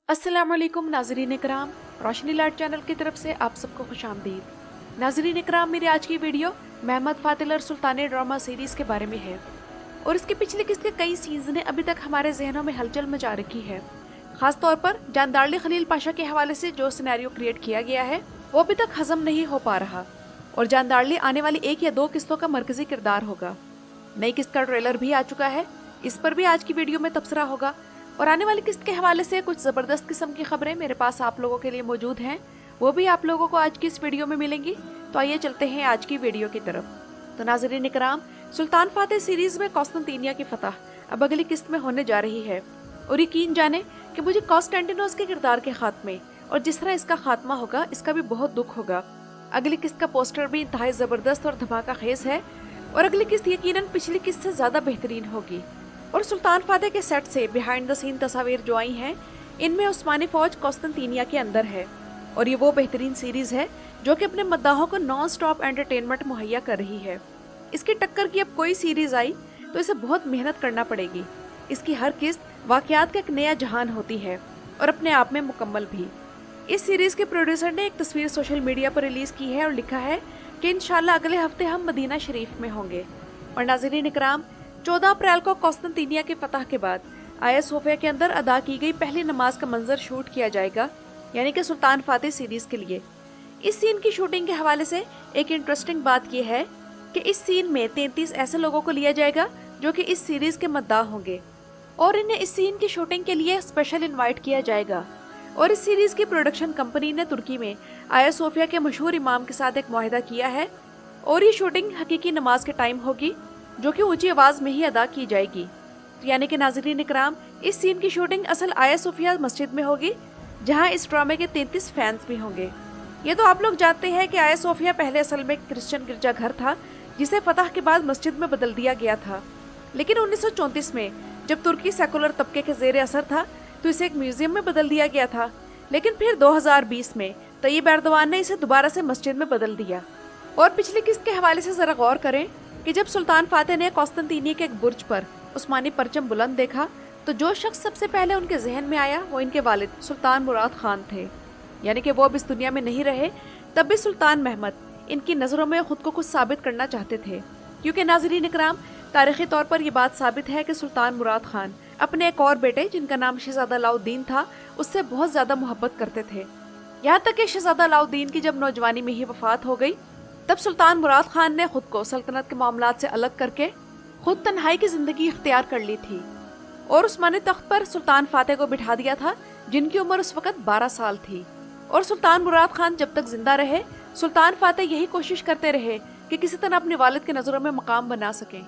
अस्सलाम वालेकुम नाज़रीन इकराम, रोशनी लाइट चैनल की तरफ से आप सबको खुशामदीद। नाज़रीन इकराम, मेरी आज की वीडियो महमद फातिल और सुल्तानी ड्रामा सीरीज़ के बारे में है और इसके पिछली किस्त के कई सीन्स ने अभी तक हमारे जहनों में हलचल मचा रखी है। खास तौर पर जानदारली खलील पाशा के हवाले से जो सिनेरियो क्रिएट किया गया है वो अभी तक हजम नहीं हो पा रहा और जानदारली आने वाली एक या दो किस्तों का मरकजी किरदार होगा। नई किस्त का ट्रेलर भी आ चुका है, इस पर भी आज की वीडियो में तबसरा होगा और आने वाली किस्त के हवाले से कुछ ज़बरदस्त किस्म की खबरें मेरे पास आप लोगों के लिए मौजूद हैं, वो भी आप लोगों को आज की इस वीडियो में मिलेंगी। तो आइए चलते हैं आज की वीडियो की तरफ। तो नाज़रीन इकराम, सुल्तान फातेह सीरीज़ में कॉन्स्टेंटिनिया की फतह अब अगली किस्त में होने जा रही है और यकीन जाने कि मुझे कॉन्स्टेंटिनोस के किरदार के खात्मे और जिस तरह इसका खात्मा होगा इसका भी बहुत दुख होगा। अगली किस्त का पोस्टर भी इंतहाई ज़बरदस्त और धमाका खेज है और अगली किस्त यकीनन पिछली किस्त से ज़्यादा बेहतरीन होगी। और सुल्तान फातेह के सेट से बिहाइंड द सीन तस्वीर जो आई हैं, इनमें उस्मानी फौज कॉन्स्टेंटिनिया के अंदर है और ये वो बेहतरीन सीरीज़ है जो कि अपने मद्दाहों को नॉन स्टॉप एंटरटेनमेंट मुहैया कर रही है। इसकी टक्कर की अब कोई सीरीज़ आई तो इसे बहुत मेहनत करना पड़ेगी। इसकी हर किस्त वाक़यात का एक नया जहान होती है और अपने आप में मुकम्मल भी। इस सीरीज़ के प्रोड्यूसर ने एक तस्वीर सोशल मीडिया पर रिलीज़ की है और लिखा है कि इंशाल्लाह अगले हफ्ते हम मदीना शरीफ में होंगे। और नाज़रीन इकराम, 14 अप्रैल को कॉन्स्टेंटिनिया की फतह के बाद आया सोफिया के अंदर अदा की गई पहली नमाज का मंजर शूट किया जाएगा, यानी कि सुल्तान फातेह सीरीज़ के लिए। इस सीन की शूटिंग के हवाले से एक इंटरेस्टिंग बात यह है कि इस सीन में 33 ऐसे लोगों को लिया जाएगा जो कि इस सीरीज़ के मद्दाह होंगे और इन्हें इस सीन की शूटिंग के लिए स्पेशल इन्वाइट किया जाएगा। और इस सीरीज़ की प्रोडक्शन कंपनी ने तुर्की में आया सोफिया के मशहूर इमाम के साथ एक मुआहिदा किया है और ये शूटिंग हकीकी नमाज के टाइम होगी जो कि ऊंची आवाज़ में ही अदा की जाएगी। तो यानी कि नाज़रीन इकराम, इस सीन की शूटिंग असल आया सोफिया मस्जिद में होगी जहां इस ड्रामे के 33 फैंस भी होंगे। ये तो आप लोग जानते हैं कि आया सोफिया पहले असल में क्रिश्चियन गिरजाघर था जिसे फतह के बाद मस्जिद में बदल दिया गया था, लेकिन 1934 में जब तुर्की सेकुलर तबके के ज़ेर असर था तो इसे एक म्यूजियम में बदल दिया गया था। लेकिन फिर 2020 में तैयब एर्दोआन ने इसे दोबारा से मस्जिद में बदल दिया। और पिछली किस्त के हवाले से ज़रा गौर करें कि जब सुल्तान फातेह ने कॉन्स्टेंटिनिया के एक बुर्ज पर उस्मानी परचम बुलंद देखा तो जो शख्स सबसे पहले उनके जहन में आया वो इनके वालिद सुल्तान मुराद खान थे। यानी कि वो अब इस दुनिया में नहीं रहे, तब भी सुल्तान महमद इनकी नज़रों में खुद को कुछ साबित करना चाहते थे, क्योंकि नाज़रीन इकराम, तारीखी तौर पर यह बात साबित है कि सुल्तान मुराद खान अपने एक और बेटे जिनका नाम शहजादा अलाउद्दीन था उससे बहुत ज़्यादा मोहब्बत करते थे। यहाँ तक कि शहजादा अलाउद्दीन की जब नौजवानी में ही वफात हो गई तब सुल्तान मुराद खान ने खुद को सल्तनत के मामलात से अलग करके खुद तन्हाई की ज़िंदगी इख्तियार कर ली थी और उस्मानी तख्त पर सुल्तान फातेह को बिठा दिया था जिनकी उम्र उस वक़्त 12 साल थी। और सुल्तान मुराद खान जब तक जिंदा रहे सुल्तान फातेह यही कोशिश करते रहे कि किसी तरह अपने वालिद के नज़रों में मकाम बना सकें।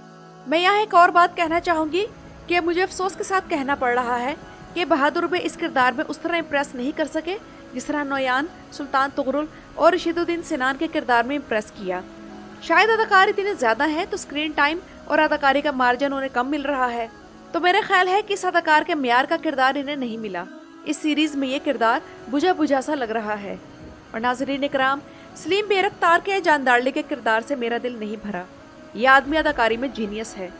मैं यहाँ एक और बात कहना चाहूँगी कि मुझे अफसोस के साथ कहना पड़ रहा है कि बहादुर बे इस किरदार में उस तरह इम्प्रेस नहीं कर सके जिस तरह नोयान, सुल्तान तुगरुल और रशीदुद्दीन सिनान के किरदार में इम्प्रेस किया। शायद अदाकार इतने ज़्यादा हैं तो स्क्रीन टाइम और अदाकारी का मार्जिन उन्हें कम मिल रहा है, तो मेरा ख्याल है कि इस अदाकार के म्यार का किरदार इन्हें नहीं मिला। इस सीरीज़ में ये किरदार बुझा बुझा सा लग रहा है। और नाज़रीन इकराम, सलीम बेरख्तार के जानदारली के किरदार से मेरा दिल नहीं भरा। ये आदमी अदाकारी में जीनियस है।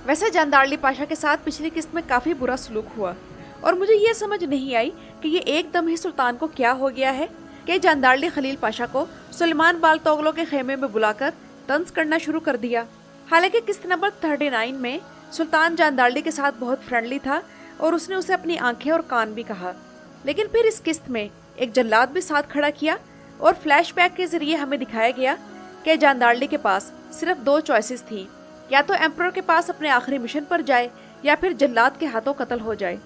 वैसे जानदारली पाशा के साथ पिछली किस्त में काफ़ी बुरा सलूक हुआ और मुझे ये समझ नहीं आई कि ये एकदम ही सुल्तान को क्या हो गया है कि जानदारली खलील पाशा को सुलेमान बाल्तोगलो के खेमे में बुलाकर तंज करना शुरू कर दिया। हालांकि किस्त नंबर 39 में सुल्तान जानदारली के साथ बहुत फ्रेंडली था और उसने उसे अपनी आंखें और कान भी कहा, लेकिन फिर इस किस्त में एक जल्लाद भी साथ खड़ा किया और फ्लैशबैक के जरिए हमें दिखाया गया कि जानदारली के पास सिर्फ 2 चॉइसेस थी, या तो एम्परर के पास अपने आखिरी मिशन पर जाए या फिर जल्लाद के हाथों कत्ल हो जाए।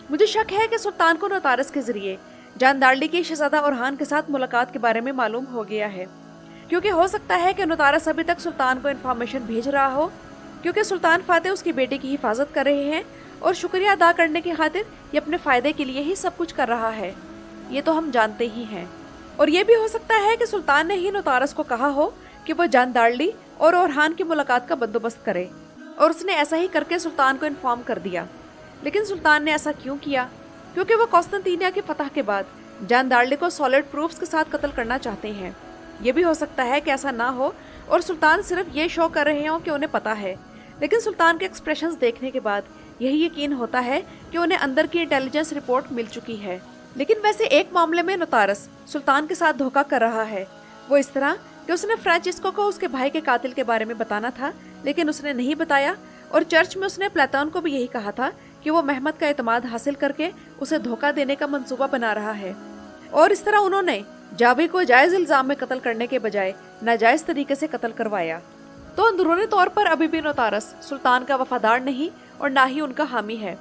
मुझे शक है कि सुल्तान को नोतारस के जरिए जानदारली की शहजादा ओरहान के साथ मुलाकात के बारे में मालूम हो गया है, क्योंकि हो सकता है कि नोतारस अभी तक सुल्तान को इन्फॉर्मेशन भेज रहा हो, क्योंकि सुल्तान फातेह उसकी बेटी की हिफाजत कर रहे हैं और शुक्रिया अदा करने की खातिर ये अपने फ़ायदे के लिए ही सब कुछ कर रहा है। ये तो हम जानते ही हैं। और ये भी हो सकता है कि सुल्तान ने ही नोतारस को कहा हो कि वो जानदारली और ओरहान की मुलाकात का बंदोबस्त करे और उसने ऐसा ही करके सुल्तान को इन्फॉर्म कर दिया। लेकिन सुल्तान ने ऐसा क्यों किया? क्योंकि वो कॉन्स्टेंटिनिया की फतह के बाद जानदारली को सॉलिड प्रूफ्स के साथ कत्ल करना चाहते हैं। ये भी हो सकता है कि ऐसा ना हो और सुल्तान सिर्फ ये शो कर रहे हों कि उन्हें पता है, लेकिन सुल्तान के एक्सप्रेशंस देखने के बाद यही यकीन होता है कि उन्हें अंदर की इंटेलिजेंस रिपोर्ट मिल चुकी है लेकिन वैसे एक मामले में नोतारस सुल्तान के साथ धोखा कर रहा है। वो इस तरह कि उसने फ्रांसिस्को को उसके भाई के कातिल के बारे में बताना था, लेकिन उसने नहीं बताया, और चर्च में उसने प्लेटोन को भी यही कहा था कि वो मेहमद का एतमाद हासिल करके उसे धोखा देने का मंसूबा बना रहा है। और इस तरह उन्होंने जावी को जायज इल्जाम में कत्ल करने के बजाय नाजायज तरीके से कत्ल करवाया। तो अंदरूनी तौर पर अभी भी नोतारस सुल्तान का वफादार नहीं और ना ही उनका हामी है,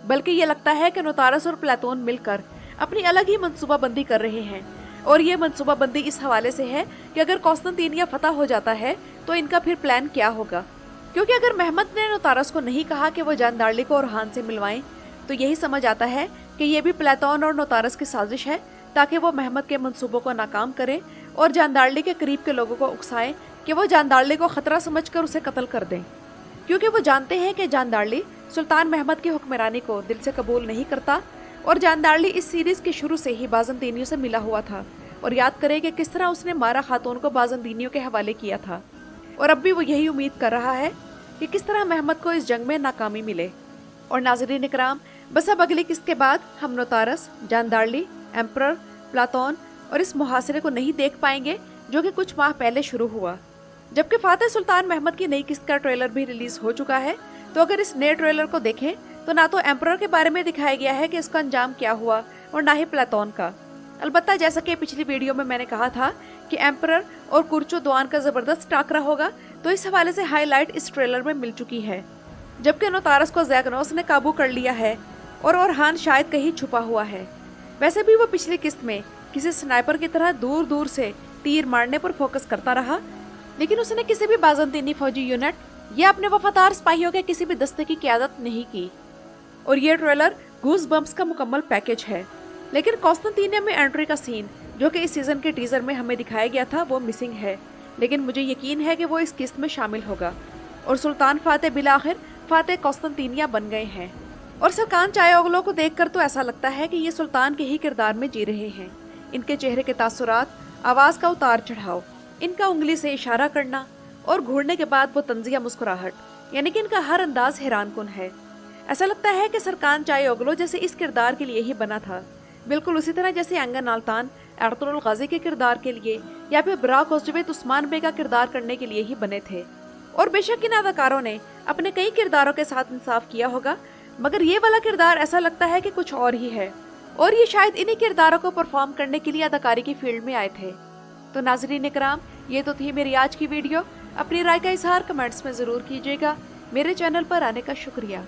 बल्कि ये लगता है कि नोतारस और प्लेटोन मिलकर अपनी अलग ही मंसूबा बंदी कर रहे हैं। और ये मंसूबा बंदी इस हवाले से है कि अगर कॉन्स्टेंटिनिया फतह हो जाता है तो इनका फिर प्लान क्या होगा। क्योंकि अगर मेहमद ने नोतारस को नहीं कहा कि वो जानदार्ली को ओरहान से मिलवाएं, तो यही समझ आता है कि ये भी प्लेटोन और नोतारस की साजिश है, ताकि वो मेहमद के मंसूबों को नाकाम करें और जानदार्ली के करीब के लोगों को उकसाएं कि वो जानदार्ली को खतरा समझकर उसे कत्ल कर दें। क्योंकि वो जानते हैं कि जानदार्ली सुल्तान मेहमद की हुक्मरानी को दिल से कबूल नहीं करता, और जानदार्ली इस सीरीज के शुरू से ही बाज़ंतीनियों से मिला हुआ था। और याद करें कि किस तरह उसने मारा खातून को बाज़ंतीनियों के हवाले किया था, और अब भी वो यही उम्मीद कर रहा है कि किस तरह मेहमद को इस जंग में नाकामी मिले। और नाज़रीन इकराम, बस अब अगली किस्त के बाद हम नोतारस, जानदार्ली, एम्परर, प्लेटोन और इस मुहासरे को नहीं देख पाएंगे जो कि कुछ माह पहले शुरू हुआ। जबकि फातिह सुल्तान मेहमद की नई किस्त का ट्रेलर भी रिलीज हो चुका है, तो अगर इस नए ट्रेलर को देखें तो ना तो एम्परर के बारे में दिखाया गया है कि इसका अंजाम क्या हुआ, और ना ही प्लेटोन का। अलबत्ता जैसा कि पिछली वीडियो में मैंने कहा था कि एम्परर और कुर्चो दोआन का जबरदस्त टाकरा होगा, तो इस हवाले से हाईलाइट इस ट्रेलर में मिल चुकी है। जबकि नोतारस को ज़ैगनोस ने काबू कर लिया है और ओरहान शायद कहीं छुपा हुआ है। वैसे भी वो पिछली किस्त में किसी स्नाइपर की तरह दूर दूर से तीर मारने पर फोकस करता रहा, लेकिन उसने किसी भी बाज़ंतीनी फौजी यूनिट या अपने वफादार सिपाहियों के किसी भी दस्ते की क़यादत नहीं की। और ये ट्रेलर गूस बम्प्स का मुकम्मल पैकेज है। लेकिन कॉन्स्टेंटिनिया में एंट्री का सीन जो कि इस सीजन के टीजर में हमें दिखाया गया था वो मिसिंग है, लेकिन मुझे यकीन है कि वो इस किस्त में शामिल होगा। और सुल्तान फातिह बिलाखिर फातिह कॉन्स्टेंटिनिया बन गए हैं। और सरकान चायोगलो को देखकर तो ऐसा लगता है कि ये सुल्तान के ही किरदार में जी रहे हैं। इनके चेहरे के तासुरात, आवाज़ का उतार चढ़ाव, इनका उंगली से इशारा करना और घूरने के बाद वो तंजिया मुस्कुराहट, यानी कि इनका हर अंदाज हैरानकुन है। ऐसा लगता है कि सरकान चायोगलो जैसे इस किरदार के लिए ही बना था, बिल्कुल उसी तरह जैसे एंगन आल्तान एर्तुगरुल गाजी के किरदार के लिए या फिर बराक ओज़ुबेक उस्मान बे का किरदार करने के लिए ही बने थे। और बेशक इन अदाकारों ने अपने कई किरदारों के साथ इंसाफ किया होगा, मगर ये वाला किरदार ऐसा लगता है कि कुछ और ही है, और ये शायद इन्हीं किरदारों को परफॉर्म करने के लिए अदाकारी की फील्ड में आए थे। तो नाज़रीन इकराम, ये तो थी मेरी आज की वीडियो। अपनी राय का इजहार कमेंट्स में ज़रूर कीजिएगा। मेरे चैनल पर आने का शुक्रिया।